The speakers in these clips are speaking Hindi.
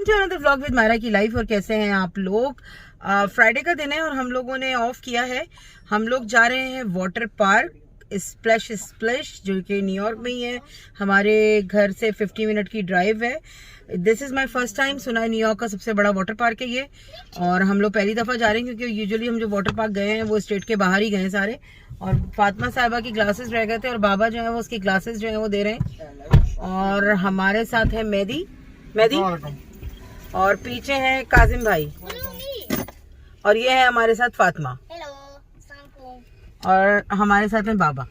To another vlog with Myra की लाइफ। और कैसे हैं आप लोग? फ्राइडे का दिन है और हम लोगों ने ऑफ किया है। हम लोग जा रहे हैं वाटर पार्क स्प्लैश जो कि न्यूयॉर्क में ही है। हमारे घर से 50 मिनट की ड्राइव है। This is my first time. सुना है न्यूयॉर्क का सबसे बड़ा वाटर पार्क है ये, और हम लोग पहली दफ़ा जा रहे हैं क्योंकि यूजुअली हम जो वाटर पार्क गए हैं वो स्टेट के बाहर ही गए हैं सारे। और फातिमा साहिबा की ग्लासेस रह गए थे और बाबा जो है वो उसकी ग्लासेस जो है वो दे रहे हैं। और हमारे साथ है मेहदी और पीछे है काजिम भाई, और ये है हमारे साथ फातिमा, और हमारे साथ में बाबा।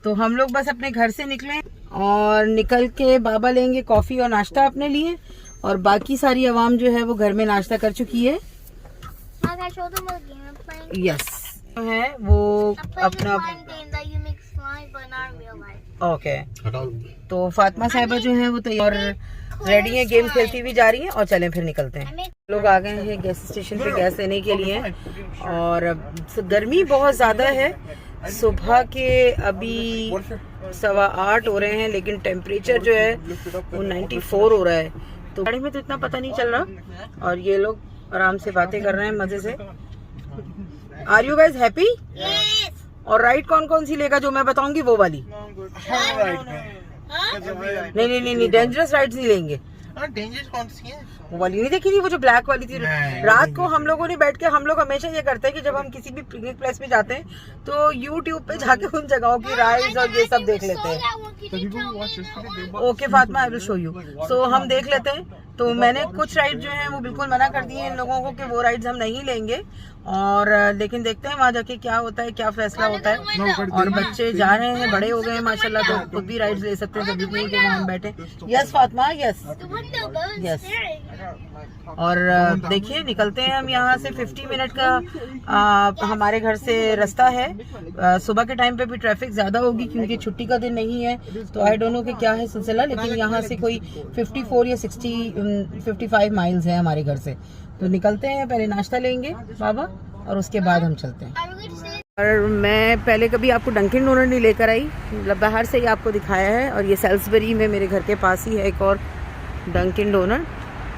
तो हम लोग बस अपने घर से निकले और निकल के बाबा लेंगे कॉफी और नाश्ता अपने लिए, और बाकी सारी आवाम जो है वो घर में नाश्ता कर चुकी है। यस है वो अपना। ओके तो फातिमा साहिबा जो है वो तैयार रेडी है, गेम खेलती हुई जा रही है। और चलें फिर निकलते हैं। लोग आ गए हैं गैस स्टेशन पे गैस लेने के लिए, और गर्मी बहुत ज़्यादा है। सुबह के अभी 7:15 हो रहे हैं, लेकिन टेम्परेचर जो है वो 94 हो रहा है। तो गाड़ी में तो इतना पता नहीं चल रहा, और ये लोग आराम से बातें कर रहे हैं मजे से। Are you guys happy? और राइड कौन कौन सी लेगा? जो मैं बताऊंगी वो वाली। नहीं, डेंजरस राइड्स नहीं लेंगे। डेंजरस कौन सी है? वो वाली नहीं देखी थी, वो जो ब्लैक वाली थी। रात को हम लोगों ने बैठ के, हम लोग हमेशा ये करते हैं कि जब हम किसी भी पिकनिक प्लेस पे जाते हैं तो यूट्यूब पे जाके उन जगहों की राइड्स और ये सब देख लेते हैं। Okay Fatima, I will show you. So हम देख लेते हैं। तो मैंने कुछ राइड जो है वो बिल्कुल मना कर दी है इन लोगों को कि वो राइड्स हम नहीं लेंगे, और लेकिन देखते हैं वहाँ जाके क्या होता है, क्या फैसला होता है। और बच्चे जा रहे हैं, बड़े हो गए हैं माशाल्लाह, तो खुद भी राइड्स ले सकते हैं, जरूरी नहीं कि वहाँ हम बैठे। Yes Fatima, yes yes. और देखिए निकलते हैं हम यहाँ से। 50 मिनट का हमारे घर से रास्ता है। सुबह के टाइम पे भी ट्रैफिक ज़्यादा होगी क्योंकि छुट्टी का दिन नहीं है, तो आई डोंट नो कि क्या है सिलसिला, लेकिन यहाँ से कोई 54 या 55 माइल्स है हमारे घर से। तो निकलते हैं, पहले नाश्ता लेंगे बाबा और उसके बाद हम चलते हैं। और मैं पहले कभी आपको डंकिन डोनट नहीं लेकर आई, मतलब बाहर से ही आपको दिखाया है। और ये सेल्सबरी में मेरे घर के पास ही है एक और डंकिन डोनट,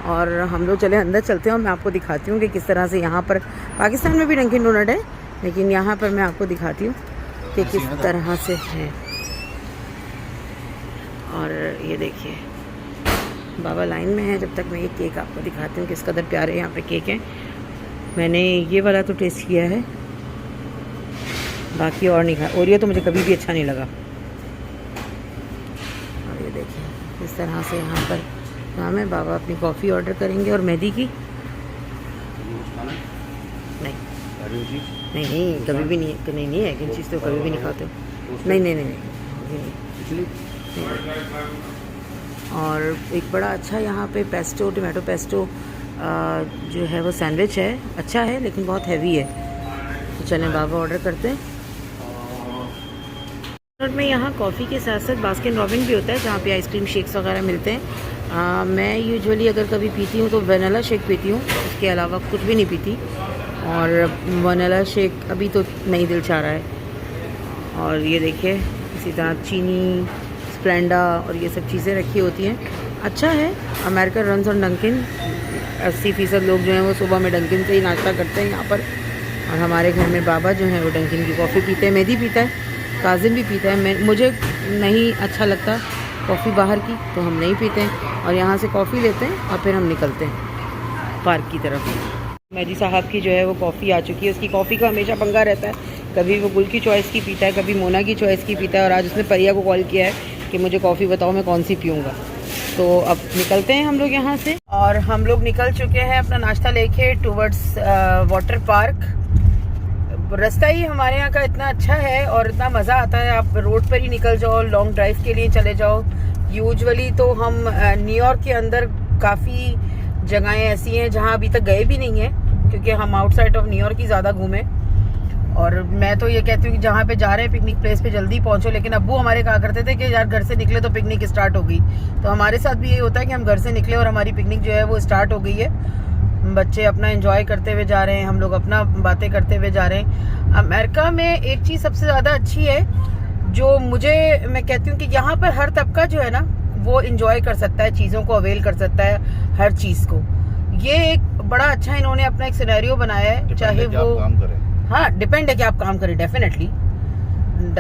और हम लोग चले अंदर चलते हैं और मैं आपको दिखाती हूँ कि किस तरह से यहाँ पर, पाकिस्तान में भी डंकिन डोनट है लेकिन यहाँ पर मैं आपको दिखाती हूँ कि किस तरह से है। और ये देखिए बाबा लाइन में है। जब तक मैं ये केक आपको दिखाती हूँ किस कदर प्यारे यहाँ पे केक हैं। मैंने ये वाला तो टेस्ट किया है, बाकी और नहीं खाया। ओरियो तो मुझे कभी भी अच्छा नहीं लगा। और ये देखिए इस तरह से यहाँ पर नाम है। बाबा अपनी कॉफ़ी ऑर्डर करेंगे और मेहदी की नहीं कभी भी नहीं है कि चीज़ तो कभी भी नहीं खाते। नहीं। और एक बड़ा अच्छा यहाँ पे पेस्टो, टोमेटो पेस्टो जो है वो सैंडविच है, अच्छा है लेकिन बहुत हैवी है। तो चलें बाबा ऑर्डर करते हैं। में यहाँ कॉफ़ी के साथ साथ बास्किन रॉबिन भी होता है जहाँ पे आइसक्रीम शेक्स वगैरह मिलते हैं। मैं यूजुअली अगर कभी पीती हूँ तो वनीला शेक पीती हूँ, उसके अलावा कुछ भी नहीं पीती। और वनीला शेक अभी तो नहीं दिल चाह रहा है। और ये देखिए इसी तरह चीनी, स्प्लेंडा और ये सब चीज़ें रखी होती हैं। अच्छा है। American runs on Dunkin. 80% लोग जो हैं वो सुबह में डंकिन से ही नाश्ता करते हैं यहाँ पर। और हमारे घर में बाबा जो हैं वो डंकिन की कॉफ़ी पीते हैं, मेहदी पीता है, काजिम भी पीता है। मुझे नहीं अच्छा लगता कॉफ़ी बाहर की, तो हम नहीं पीते हैं। और यहाँ से कॉफ़ी लेते हैं और फिर हम निकलते हैं पार्क की तरफ। मेहदी साहब की जो है वो कॉफ़ी आ चुकी है। उसकी कॉफ़ी का हमेशा पंगा रहता है, कभी वो गुल की चॉइस की पीता है, कभी मोना की चॉइस की पीता है। और आज उसने परिया को कॉल किया है कि मुझे कॉफ़ी बताओ मैं कौन सी पीऊँगा। तो अब निकलते हैं हम लोग यहाँ से। और हम लोग निकल चुके हैं अपना नाश्ता लेके टूवर्ड्स वाटर पार्क। रास्ता ही हमारे यहाँ का इतना अच्छा है और इतना मज़ा आता है। आप रोड पर ही निकल जाओ, लॉन्ग ड्राइव के लिए चले जाओ। यूजुअली तो हम न्यूयॉर्क के अंदर काफ़ी जगहें ऐसी हैं जहाँ अभी तक गए भी नहीं हैं, क्योंकि हम आउटसाइड ऑफ न्यूयॉर्क ही ज़्यादा घूमें। और मैं तो ये कहती हूँ कि जहाँ पे जा रहे हैं पिकनिक प्लेस पे जल्दी पहुँचो। लेकिन अब्बू हमारे कहा करते थे कि यार घर से निकले तो पिकनिक स्टार्ट हो गई। तो हमारे साथ भी यही होता है कि हम घर से निकले और हमारी पिकनिक जो है वो स्टार्ट हो गई है। बच्चे अपना एंजॉय करते हुए जा रहे हैं, हम लोग अपना बातें करते हुए जा रहे हैं। अमेरिका में एक चीज़ सबसे ज़्यादा अच्छी है जो मैं कहती हूँ कि यहाँ पर हर तबका जो है ना वो इंजॉय कर सकता है, चीज़ों को अवेल कर सकता है, हर चीज़ को। ये एक बड़ा अच्छा इन्होंने अपना एक सिनेरियो बनाया है, चाहे वो काम करें। हाँ, डिपेंड है कि आप काम करें। डेफिनेटली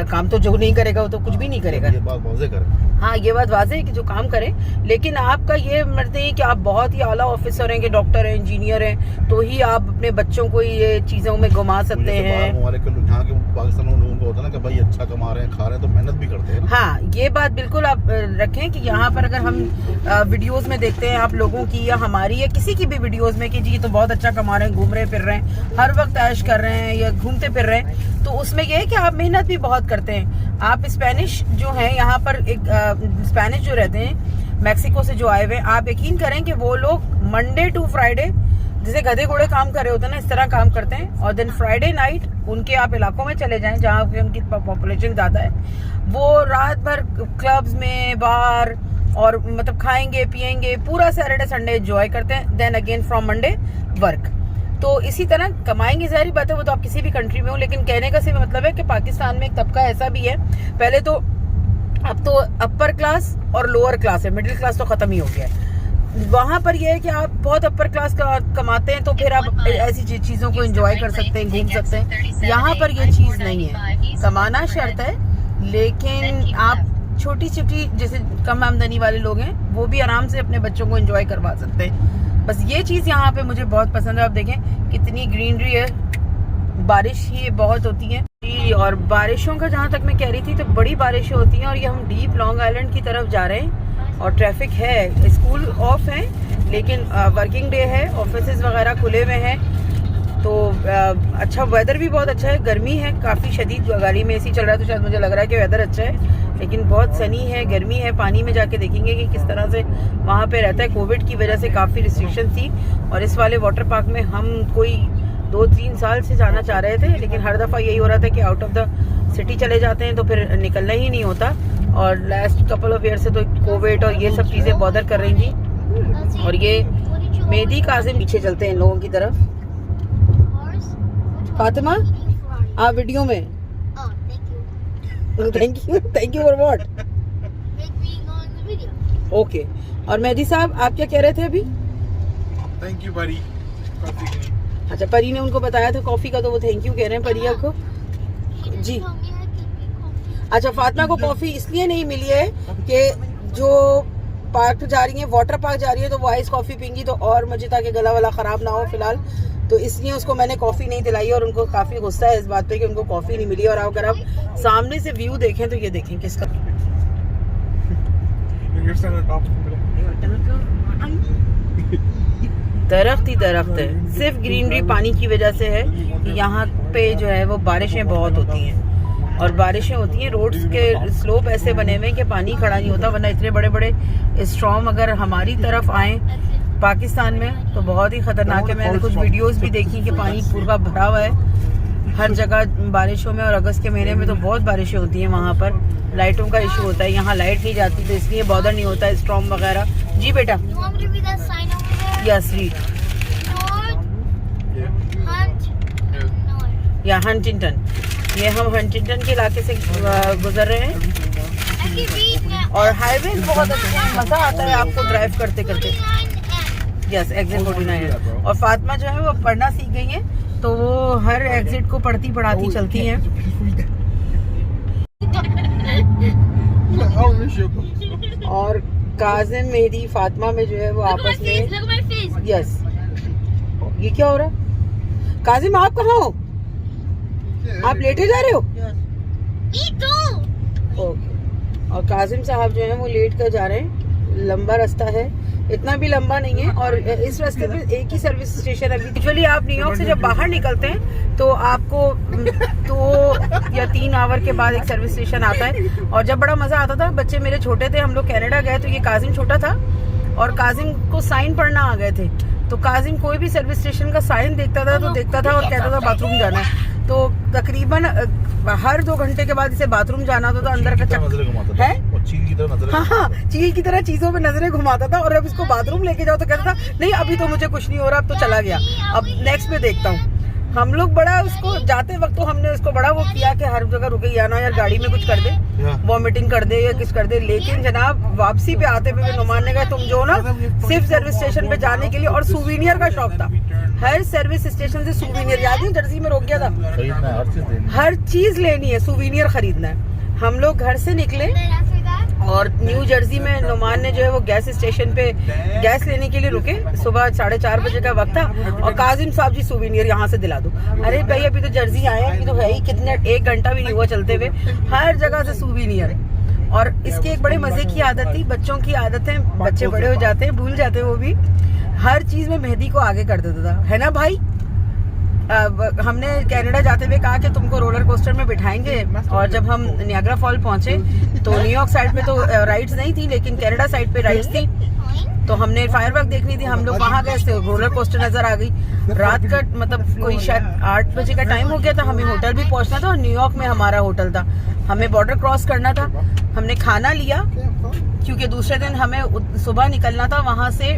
काम तो जो नहीं करेगा वो तो कुछ भी नहीं करेगा। ये बात वाज़ेह करें। हाँ, ये बात वाज़ेह है कि जो काम करें, लेकिन आपका ये मर्द है कि आप बहुत ही आला ऑफिसर हैं, कि डॉक्टर हैं, इंजीनियर हैं, तो ही आप अपने बच्चों को ये चीज़ों में घुमा सकते हैं। हमारे यहाँ के पाकिस्तान में लोगों को होता है ना कि भाई अच्छा कमा रहे हैं, खा रहे हैं, तो मेहनत भी करते हैं ना। हाँ, ये बात बिल्कुल आप रखें कि यहाँ पर अगर हम वीडियोस में देखते हैं आप लोगों की या हमारी या किसी की भी वीडियोस में कि जी तो बहुत अच्छा कमा रहे हैं, घूम रहे फिर रहे हैं, हर वक्त ऐश कर रहे हैं या घूमते फिर रहे हैं, तो उसमें यह है कि आप मेहनत भी बहुत करते हैं। आप स्पेनिश जो है यहाँ पर एक स्पेनिश जो रहते हैं मैक्सिको से जो आए हुए हैं, आप यकीन करें कि वो लोग मंडे टू फ्राइडे जैसे गधे घोड़े काम कर रहे होते हैं ना, इस तरह काम करते हैं। और देन फ्राइडे नाइट उनके आप इलाकों में चले जाएं जहाँ पे उनकी पॉपुलेशन ज़्यादा है, वो रात भर क्लब्स में, बार और मतलब खाएंगे पिएंगे, पूरा सैटरडे संडे एंजॉय करते हैं। Then again from Monday work. तो इसी तरह कमाएंगे, ज़ाहिर बात है वो तो आप किसी भी कंट्री में हो, लेकिन कहने का सिर्फ मतलब है कि पाकिस्तान में एक तबका ऐसा भी है, पहले तो अब तो अपर क्लास और लोअर क्लास है, मिडिल क्लास तो खत्म ही हो गया है। वहाँ पर यह है कि आप बहुत अपर क्लास का कमाते हैं तो फिर आप ऐसी चीज़ों को एंजॉय कर सकते हैं, घूम सकते हैं। यहाँ पर ये चीज़ नहीं है, कमाना शर्त है, लेकिन आप छोटी छोटी जैसे कम आमदनी वाले लोग हैं वो भी आराम से अपने बच्चों को एंजॉय करवा सकते हैं। बस ये चीज़ यहाँ पे मुझे बहुत पसंद है। आप देखें कितनी ग्रीनरी है, बारिश ही बहुत होती है। और बारिशों का जहाँ तक मैं कह रही थी, तो बड़ी बारिशें होती हैं। और ये हम डीप लॉन्ग आइलैंड की तरफ जा रहे हैं और ट्रैफिक है, स्कूल ऑफ है लेकिन वर्किंग डे है, ऑफिसेज वगैरह खुले हुए हैं। तो अच्छा वेदर भी बहुत अच्छा है, गर्मी है काफ़ी शदीद, गाड़ी में एसी चल रहा है तो शायद मुझे लग रहा है कि वेदर अच्छा है, लेकिन बहुत सनी है, गर्मी है। पानी में जाके देखेंगे कि किस तरह से वहाँ पे रहता है। कोविड की वजह से काफ़ी रिस्ट्रिक्शन थी और इस वाले वाटर पार्क में हम कोई 2-3 साल से जाना चाह रहे थे, लेकिन हर दफ़ा यही हो रहा था कि आउट ऑफ द सिटी चले जाते हैं तो फिर निकलना ही नहीं होता। और लास्ट कपल ऑफ ईयर से तो कोविड और ये सब चीज़ें बॉदर कर रही थी। और ये मेहदी काजिम पीछे चलते हैं इन लोगों की तरफ। फातिमा आप वीडियो में thank you for what? Okay. और मेहदी साहब आप क्या कह रहे थे अभी? थैंक यू परी। अच्छा, परी ने उनको बताया था कॉफी का, तो वो थैंक यू कह रहे हैं परी आपको जी। अच्छा, फातिमा को कॉफी इसलिए नहीं मिली है कि जो पार्क जा रही है, वाटर पार्क जा रही है, तो वो आइस कॉफी पींगी तो और मुझे ताकि गला वाला खराब ना हो फिलहाल, तो इसलिए उसको मैंने कॉफी नहीं दिलाई। और उनको काफी गुस्सा है इस बात पे कि उनको कॉफी नहीं मिली। और अगर आप सामने से व्यू देखें तो ये देखें किसका दरख्त ही दरख्त है, सिर्फ ग्रीनरी पानी की वजह से है। यहाँ पे जो है वो बारिशें बहुत होती हैं और बारिशें होती हैं, रोड्स के स्लोप ऐसे बने हुए हैं कि पानी खड़ा नहीं होता, वरना इतने बड़े बड़े स्टॉर्म अगर हमारी तरफ आए पाकिस्तान में तो बहुत ही खतरनाक है। मैंने कुछ वीडियोस भी देखी कि पानी पूरा भरा हुआ है हर जगह बारिशों में, और अगस्त के महीने में तो बहुत बारिशें होती हैं। वहाँ पर लाइटों का इशू होता है, यहाँ लाइट नहीं जाती तो इसलिए बॉदर नहीं होता है स्टॉर्म वगैरह। जी बेटा, यस रीड या हंटिंगटन। ये हम हंटिंगटन के इलाके से गुजर रहे हैं और हाईवे बहुत अच्छे हैं, मज़ा आता है आपको ड्राइव करते करते। यस, एग्जिट 49 है। और फातिमा जो है वो पढ़ना सीख गई है तो वो हर एग्जिट को पढ़ती पढ़ाती चलती हैं। और काजिम मेहदी फातिमा में जो है वो आपस में। यस, ये क्या हो रहा है? काजिम आप कहाँ हो? आप लेटे जा रहे हो? ओके। और काजिम साहब जो है वो लेट कर जा रहे हैं, लंबा रास्ता है, इतना भी लंबा नहीं है। और इस रास्ते पे एक ही सर्विस स्टेशन है। एक्चुअली आप न्यूयॉर्क से जब बाहर निकलते हैं तो आपको 2 या 3 आवर के बाद एक सर्विस स्टेशन आता है। और जब बड़ा मजा आता था, बच्चे मेरे छोटे थे, हम लोग कनाडा गए तो ये काजिम छोटा था और काजिम को साइन पढ़ना आ गए थे, तो काजिम कोई भी सर्विस स्टेशन का साइन देखता था तो देखता था और कहता था बाथरूम जाना है। तो तकरीबन हर 2 घंटे के बाद इसे बाथरूम जाना होता था। अंदर का चक्कर है, हाँ, चील की तरह चीजों पे नजरें घुमाता था। और अब इसको बाथरूम लेके जाओ तो कहता था नहीं अभी तो मुझे कुछ नहीं हो रहा, अब तो चला गया, अब नेक्स्ट पे देखता हूँ। हम लोग बड़ा उसको जाते वक्त तो हमने उसको बड़ा वो किया कि हर जगह रुके या ना यार गाड़ी में कुछ कर दे, वॉमिटिंग कर दे या कुछ कर दे। लेकिन जनाब वापसी पे आते हुए नुमान ने कहा तुम जो ना सिर्फ सर्विस स्टेशन पे जाने के लिए, और सूवेनियर का शौक था, हर सर्विस स्टेशन से सूवेनियर, याद नहीं जर्सी में रोक गया था, हर चीज लेनी है, सूवेनियर खरीदना है। हम लोग घर से निकले और न्यू जर्सी में नुमान ने जो है वो गैस स्टेशन पे गैस लेने के लिए रुके। सुबह 4:30 बजे का वक्त था और काजिम साहब जी सूवेनियर यहाँ से दिला दो। अरे भाई अभी तो जर्सी आए हैं, अभी तो है ही कितने, 1 घंटा भी नहीं हुआ चलते हुए, हर जगह से सूवेनियर। और इसकी एक बड़े मजे की आदत थी, बच्चों की आदत है, बच्चे बड़े हो जाते हैं भूल जाते हैं वो भी, हर चीज में मेहंदी को आगे कर देता था, है ना भाई। हमने कनाडा जाते हुए कहा कि तुमको रोलर कोस्टर में बिठाएंगे, और जब हम नियाग्रा फॉल पहुंचे तो न्यूयॉर्क साइड पे तो राइड्स नहीं थी, लेकिन कनाडा साइड पे राइड्स थी। तो हमने फायरवर्क देखनी थी, हम लोग वहां गए थे, रोलर कोस्टर नजर आ गई। रात का मतलब कोई शायद 8 बजे का टाइम हो गया था, हमें होटल भी पहुंचना था और न्यूयॉर्क में हमारा होटल था, हमें बॉर्डर क्रॉस करना था। हमने खाना लिया क्योंकि दूसरे दिन हमें सुबह निकलना था वहां से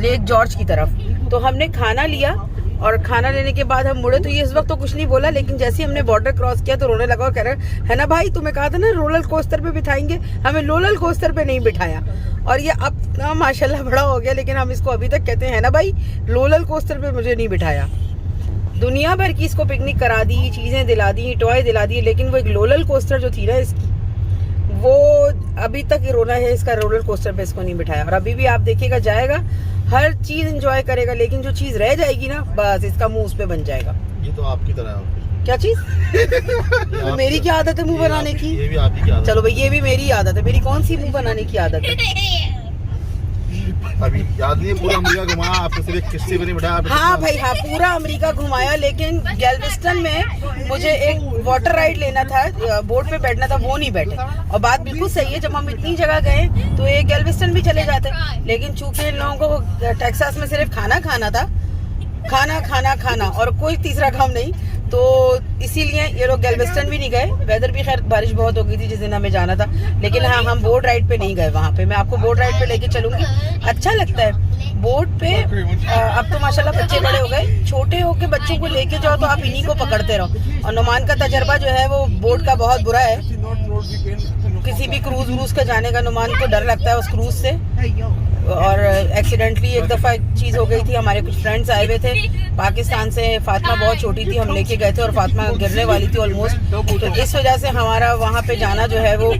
लेक जॉर्ज की तरफ। तो हमने खाना लिया और खाना लेने के बाद हम मुड़े तो ये इस वक्त तो कुछ नहीं बोला, लेकिन जैसे ही हमने बॉर्डर क्रॉस किया तो रोने लगा और कह रहे है ना भाई तुम्हें कहा था ना रोलर कोस्टर पे बिठाएंगे, हमें रोलर कोस्टर पे नहीं बिठाया। और ये अब ना माशाल्लाह बड़ा हो गया, लेकिन हम इसको अभी तक कहते हैं ना भाई रोलर कोस्टर पे मुझे नहीं बिठाया। दुनिया भर की इसको पिकनिक करा दी, चीजें दिला दी, टॉय दिला दी, लेकिन वो एक रोलर कोस्टर जो थी ना इसकी, वो अभी तक रोना है इसका, रोलर कोस्टर पे इसको नहीं बिठाया। और अभी भी आप देखिएगा जाएगा, हर चीज एंजॉय करेगा, लेकिन जो चीज रह जाएगी ना बस इसका मुंह उस पे बन जाएगा। ये तो आपकी तरह है। क्या चीज? तो मेरी क्या आदत है मुंह बनाने की? ये भी आपकी आदत। चलो भाई ये भी मेरी आदत है। मेरी कौन सी मुंह बनाने की आदत है? अभी याद नहीं, पूरा अमेरिका घुमाया आपको, सिर्फ एक किस्से में नहीं बिठाया। हाँ भाई हाँ, पूरा अमेरिका घुमाया, लेकिन गैल्वेस्टन में मुझे एक वाटर राइड लेना था, बोट पे बैठना था, वो नहीं बैठे। और बात बिल्कुल सही है, जब हम इतनी जगह गए तो एक गैल्वेस्टन भी चले जाते, लेकिन चूंकि इन लोगों को टेक्सास में सिर्फ खाना खाना था, खाना खाना खाना और कोई तीसरा काम नहीं, तो इसीलिए ये लोग गैल्वेस्टन भी नहीं गए। वेदर भी खैर बारिश बहुत हो गई थी जिस दिन हमें जाना था, लेकिन हाँ हम बोट राइड पे नहीं गए वहाँ पे। मैं आपको बोट राइड पे लेके चलूंगी, अच्छा लगता है बोट पे। अब तो माशाल्लाह बच्चे बड़े हो गए, छोटे होके बच्चों को लेके जाओ तो आप इन्हीं को पकड़ते रहो। और नुमान का तजर्बा जो है वो बोट का बहुत बुरा है, किसी भी क्रूज व्रूज का जाने का नुमान को डर लगता है उस क्रूज से। और एक्सीडेंटली एक दफा एक चीज हो गई थी, हमारे कुछ फ्रेंड्स आए हुए थे पाकिस्तान से, फातिमा बहुत छोटी थी, हम लेके गए थे और फातिमा गिरने वाली थी ऑलमोस्ट, तो इस वजह से हमारा वहाँ पे जाना जो है वो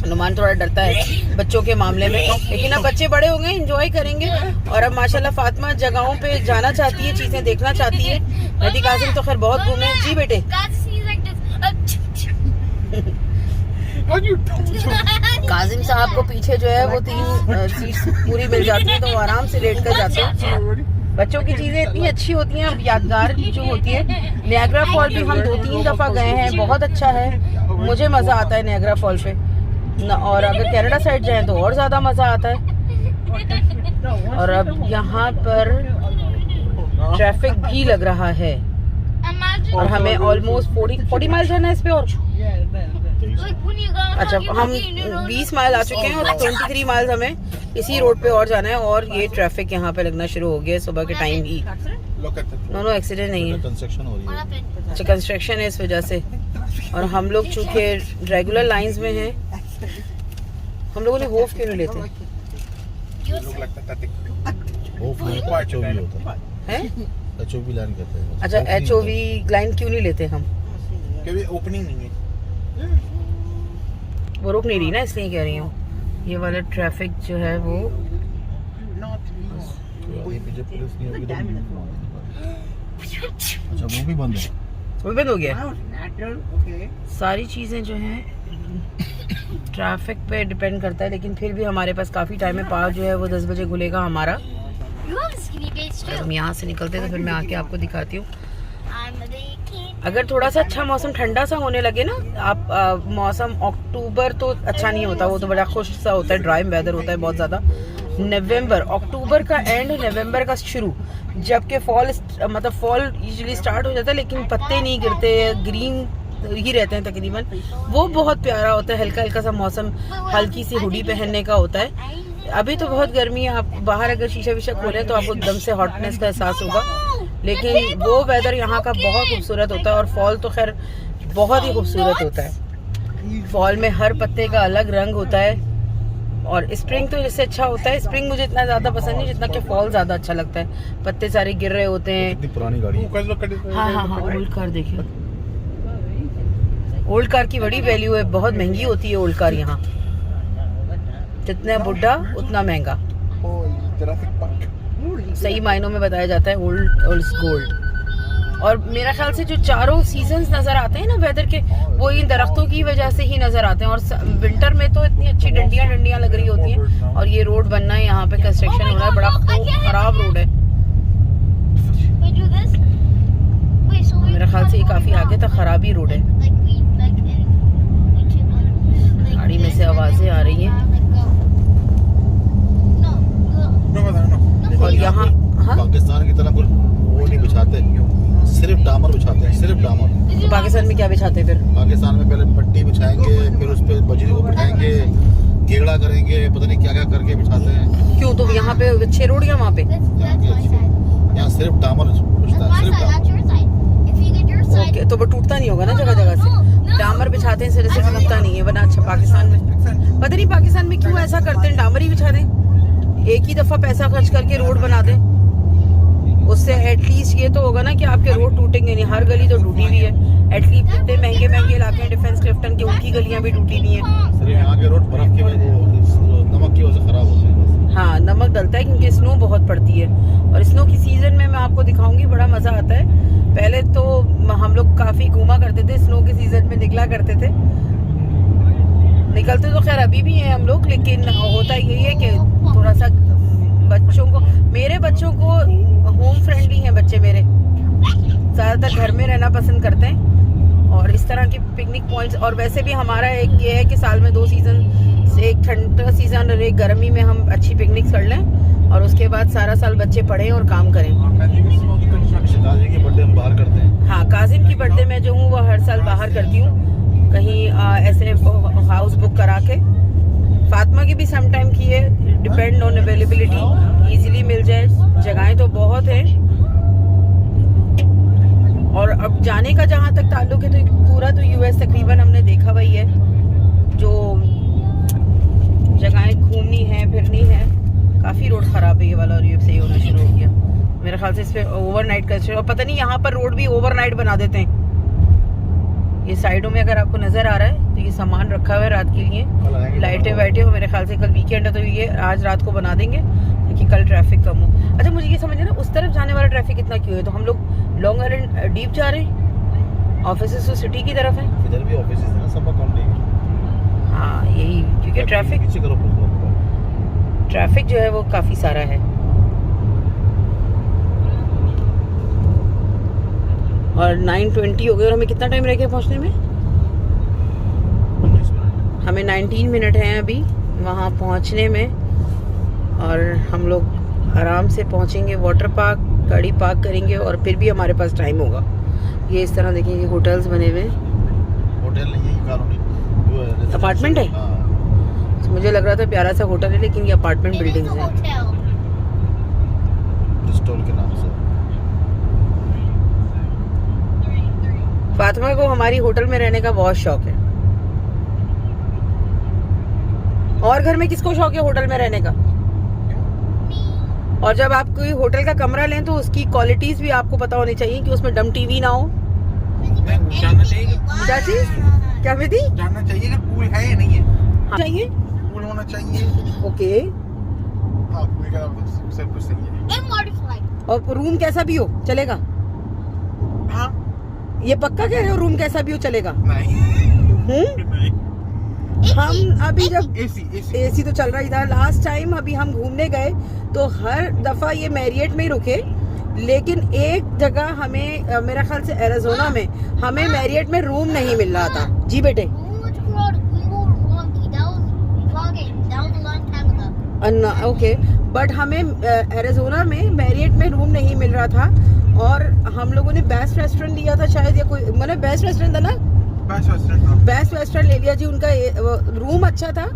नुमान थोड़ा डरता है बच्चों के मामले में। लेकिन अब बच्चे बड़े हो गए, एंजॉय करेंगे। और अब माशाल्लाह फातिमा जगहों पे जाना चाहती है, चीजें देखना चाहती है। नदी कासिम तो खैर बहुत घूमे। जी बेटे काजिम साहब को पीछे जो है वो 3 सीट्स पूरी मिल जाती है, तो वो आराम से लेट कर जाते हैं। बच्चों की चीजें इतनी अच्छी होती हैं, यादगार जो होती है। नियाग्रा फॉल भी हम 2-3 दफा गए हैं, बहुत अच्छा है, मुझे मजा आता है नियाग्रा फॉल पे। और अगर कनाडा साइड जाएं तो और ज्यादा मजा आता है। और अब यहाँ पर ट्रैफिक भी लग रहा है और हमें ऑलमोस्ट 40 माइल जाना है इस पे। और अच्छा हम 20 माइल आ चुके हैं और 23 माइल हमें इसी रोड पे और जाना है। और ये ट्रैफिक यहाँ पे लगना शुरू हो गया सुबह के टाइम ही। नो एक्सीडेंट नहीं है, कंस्ट्रक्शन हो रही है। अच्छा कंस्ट्रक्शन है इस वजह से। और हम लोग चूँकि रेगुलर लाइंस में हैं, हम लोगों ने होफ क्यों नहीं लेते हैं? HOV लाइन कहते हैं। अच्छा HOV लाइन क्यों नहीं लेते हम? क्योंकि ओपनिंग नहीं है, वो रुक नहीं रही ना, इसलिए कह रही हूँ। ये वाला ट्रैफिक जो है वो पीछे पुलिस नहीं होगी तो अच्छा वो भी बंद है, वो बंद हो गया। सारी चीजें जो हैं ट्रैफिक पे डिपेंड करता है, लेकिन फिर भी हमारे पास काफी टाइम है। पार्क जो है वो 10 बजे खुलेगा हमारा। हम यहाँ से निकलते हैं तो फिर मैं आके आपको दिखाती हूँ। अगर थोड़ा सा अच्छा मौसम ठंडा सा होने लगे ना, आप मौसम अक्टूबर तो अच्छा नहीं होता, वो तो बड़ा खुश सा होता है, ड्राई वेदर होता है बहुत ज़्यादा। नवंबर, अक्टूबर का एंड, नवंबर का शुरू, जबकि फॉल मतलब फॉल यूजुअली स्टार्ट हो जाता है, लेकिन पत्ते नहीं गिरते, ग्रीन ही रहते हैं तकरीबन। वो बहुत प्यारा होता है, हल्का हल्का सा मौसम, हल्की सी हुडी पहनने का होता है। अभी तो बहुत गर्मी है, आप बाहर अगर शीशा वीशा खोलें तो आपको एकदम से हॉटनेस का एहसास होगा, लेकिन वो वेदर यहाँ का बहुत खूबसूरत होता है। और फॉल तो खैर बहुत ही खूबसूरत होता है। फॉल में हर पत्ते का अलग रंग होता है। और स्प्रिंग तो इससे अच्छा होता है। स्प्रिंग मुझे इतना ज्यादा पसंद नहीं जितना कि फॉल ज्यादा अच्छा लगता है। पत्ते सारे गिर रहे होते हैं। कितनी पुरानी गाड़ी है। हाँ हाँ हाँ, ओल्ड कार देखिए। ओल्ड कार की बड़ी वैल्यू है, बहुत महंगी होती है ओल्ड कार यहाँ। जितना बुढ़ा उतना महंगा, सही मायनों में बताया जाता है। Old gold. और मेरा ख्याल से जो चारों सीजन्स नजर आते हैं ना वेदर के, वो इन दरख्तों की वजह से ही नजर आते हैं। और विंटर में तो इतनी अच्छी डंडियां लग रही होती हैं। और ये रोड बनना है, यहाँ पे कंस्ट्रक्शन हो रहा है, बड़ा खराब रोड है। मेरा ख्याल से ये काफी आगे तक खराब ही रोड है। गाड़ी में से आवाजें आ रही हैं। और यहाँ पाकिस्तान की तरह वो नहीं बिछाते, सिर्फ डामर बिछाते हैं, सिर्फ डामर। तो पाकिस्तान में क्या बिछाते हैं फिर? पाकिस्तान में पहले पट्टी बिछाएंगे, फिर उस पर बजरी को बिठाएंगे, गेड़ा करेंगे, पता नहीं क्या क्या करके बिछाते हैं। क्यों? तो यहाँ पे अच्छे रोड या वहाँ पे? यहाँ सिर्फ डामर बिछता है, सिर्फ डामर। ओके, तो वो टूटता नहीं होगा ना जगह जगह से? डामर बिछाते हैं, सिरे से टूटता नहीं है। वरना अच्छा पाकिस्तान में पता नहीं पाकिस्तान में क्यों ऐसा करते हैं, डामर ही बिछा दें। एक ही दफा पैसा खर्च करके रोड बना दें, उससे एटलीस्ट ये तो होगा ना कि आपके रोड टूटेंगे नहीं। हर गली तो टूटी हुई है। एटलीस्ट इतने महंगे महंगे इलाके हैं डिफेंस क्लिफ्टन के, उनकी गलियां भी टूटी हुई हैं। सिर्फ यहाँ के रोड बर्फ की वजह, नमक की वजह से खराब होते हैं। हाँ, नमक डलता है क्योंकि स्नो बहुत पड़ती है। और स्नो की सीजन में मैं आपको दिखाऊंगी, बड़ा मजा आता है। पहले तो हम लोग काफी घूमा करते थे, स्नो के सीजन में निकला करते थे। निकलते तो खैर अभी भी हैं हम लोग, लेकिन होता यही है कि थोड़ा सा बच्चों को, मेरे बच्चों को होम फ्रेंडली हैं बच्चे मेरे, ज्यादातर घर में रहना पसंद करते हैं। और इस तरह के पिकनिक पॉइंट्स, और वैसे भी हमारा एक ये है कि साल में 2 सीजन, एक ठंड का सीजन और एक गर्मी में हम अच्छी पिकनिक कर लें। और उसके बाद सारा साल बच्चे पढ़ें और काम करें। काजिम की बर्थडे हम बाहर करते हैं। हाँ, काजिम की बर्थडे मैं जो हूँ वो हर साल बाहर करती हूँ, कहीं ऐसे हाउस बुक करा के। फातिमा की भी सम टाइम की है, डिपेंड ऑन अवेलेबिलिटी, इजीली मिल जाए। जगहें तो बहुत हैं। और अब जाने का जहाँ तक ताल्लुक है, तो पूरा तो यूएस तकरीबन हमने देखा वही है। जो जगहें घूमनी है, फिरनी है, काफ़ी रोड ख़राब है ये वाला, और ये सही होना शुरू हो गया मेरे ख्याल से। इस पर ओवरनाइट का, और पता नहीं यहाँ पर रोड भी ओवरनाइट बना देते हैं। ये साइडों में अगर आपको नजर आ रहा है तो ये सामान रखा हुआ है रात के लिए, लाइटें वाइटें हो। मेरे ख्याल से कल वीकेंड है तो ये आज रात को बना देंगे ताकि कल ट्रैफिक कम हो। अच्छा, मुझे ये समझ ना, उस तरफ जाने वाला ट्रैफिक इतना क्यों है? तो हम लोग लॉन्ग आइलैंड डीप जा रहे हैं, ऑफिस तो सिटी की तरफ है। इधर भी ऑफिस है ना, सब अकाउंट है। हाँ, यही क्योंकि ट्रैफिक जो है वो काफी सारा है। और 9:20 हो गए और हमें कितना टाइम रह गया पहुंचने में? हमें 19 मिनट हैं अभी वहाँ पहुँचने में। और हम लोग आराम से पहुँचेंगे वाटर पार्क, गाड़ी पार्क करेंगे और फिर भी हमारे पास टाइम होगा। ये इस तरह देखेंगे, होटल्स बने हुए हैं। होटल नहीं है, कॉलोनी अपार्टमेंट है। तो मुझे लग रहा था प्यारा सा होटल है, लेकिन ये अपार्टमेंट बिल्डिंग्स हैं ब्रिस्टॉल के नाम से। फातिमा को हमारी होटल में रहने का बहुत शौक है। और घर में किसको शौक है होटल में रहने का? और जब आप कोई होटल का कमरा लें तो उसकी क्वालिटीज भी आपको पता होनी चाहिए कि उसमें डम टीवी ना हो। जानना चाहिए। क्या चीज? क्या विधि? जानना चाहिए कि पूल है या नहीं है। हाँ, चाहिए, पूल होना चाहिए। ओके। हाँ, पूल का सब कुछ सही है। और रूम कैसा भी हो चलेगा? हाँ, ये पक्का कह रहे हो रूम कैसा भी हो चलेगा? नहीं नहीं। हम अभी जब एसी एसी तो चल रहा ही था लास्ट टाइम, अभी हम घूमने गए तो हर दफा ये मैरियट में ही रुके, लेकिन एक जगह हमें मेरा ख्याल से एरिज़ोना में हमें मैरियट में रूम नहीं मिल रहा था। जी बेटे, ओके, बट हमें एरिज़ोना में मैरियट में रूम नहीं मिल रहा था। और हम लोगों ने बेस्ट रेस्टोरेंट लिया था शायद, या कोई मतलब बेस्ट रेस्टोरेंट था ना, बेस्ट रेस्टोरेंट ले लिया जी। उनका रूम अच्छा था,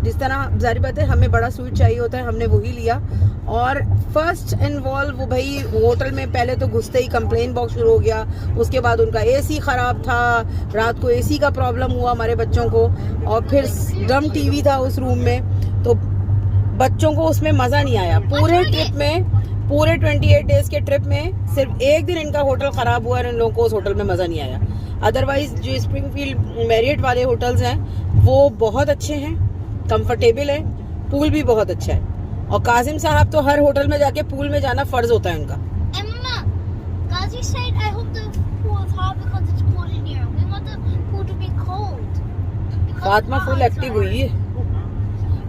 जिस तरह जारी बात है हमें बड़ा स्वीट चाहिए होता है, हमने वही लिया। और फर्स्ट इन्वॉल्व वो भाई होटल में पहले तो घुसते ही कंप्लेन बॉक्स शुरू हो गया, उसके बाद उनका एसी ख़राब था, रात को एसी का प्रॉब्लम हुआ हमारे बच्चों को, और फिर डम टीवी था उस रूम में, तो बच्चों को उसमें मज़ा नहीं आया। पूरे ट्रिप में, पूरे 28 डेज के ट्रिप में सिर्फ एक दिन इनका होटल ख़राब हुआ और इन लोगों को उस होटल में मज़ा नहीं आया। अदरवाइज जो स्प्रिंगफील्ड मैरियट वाले होटल्स हैं वो बहुत अच्छे हैं, कंफर्टेबल है, पूल भी बहुत अच्छा है। और काजिम साहब तो हर होटल में जाके पूल में जाना फर्ज होता है उनका। Emma, Gazi said, I hope the pool is hot because it's cold in here. We want the pool to be cold. Because Fatima it's full hot active outside. हुई है।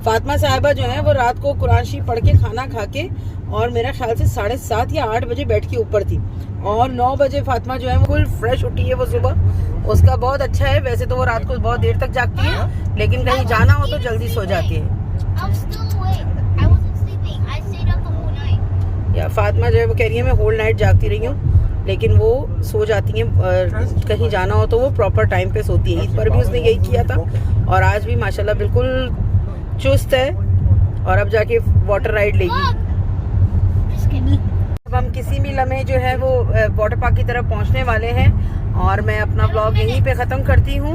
फातिमा साहिबा जो है वो रात को कुरान शरीफ पढ़ के खाना खा के और मेरा ख्याल से 7:30 या 8 बजे बेड के ऊपर थी, और 9 बजे फातिमा जो है वो फुल फ्रेश उठी है वो सुबह। उसका बहुत अच्छा है, वैसे तो वो रात को बहुत देर तक जागती है, लेकिन कहीं जाना हो तो जल्दी सो जाती है। I was still awake. I wasn't sleeping. I stayed up the whole night. या फातिमा जो है वो कह रही है मैं होल नाइट जागती रही हूँ, लेकिन वो सो जाती हैं, कहीं जाना हो तो वो प्रॉपर टाइम पे सोती है। इस पर भी उसने यही किया था और आज भी माशाल्लाह बिल्कुल चुस्त है, और अब जाके वाटर राइड लेगी। Just kidding. अब हम किसी भी लम्हे जो है वो वाटर पार्क की तरफ पहुंचने वाले हैं, और मैं अपना व्लॉग यहीं पे ख़त्म करती हूँ।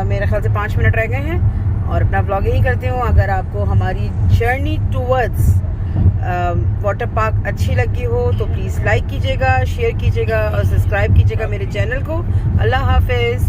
मेरे ख्याल से 5 मिनट रह गए हैं और अपना व्लॉग यहीं करती हूँ। अगर आपको हमारी जर्नी टूवर्ड्स वाटर पार्क अच्छी लगी हो तो प्लीज़ लाइक कीजिएगा, शेयर कीजिएगा और सब्सक्राइब कीजिएगा मेरे चैनल को। अल्लाह हाफिज़।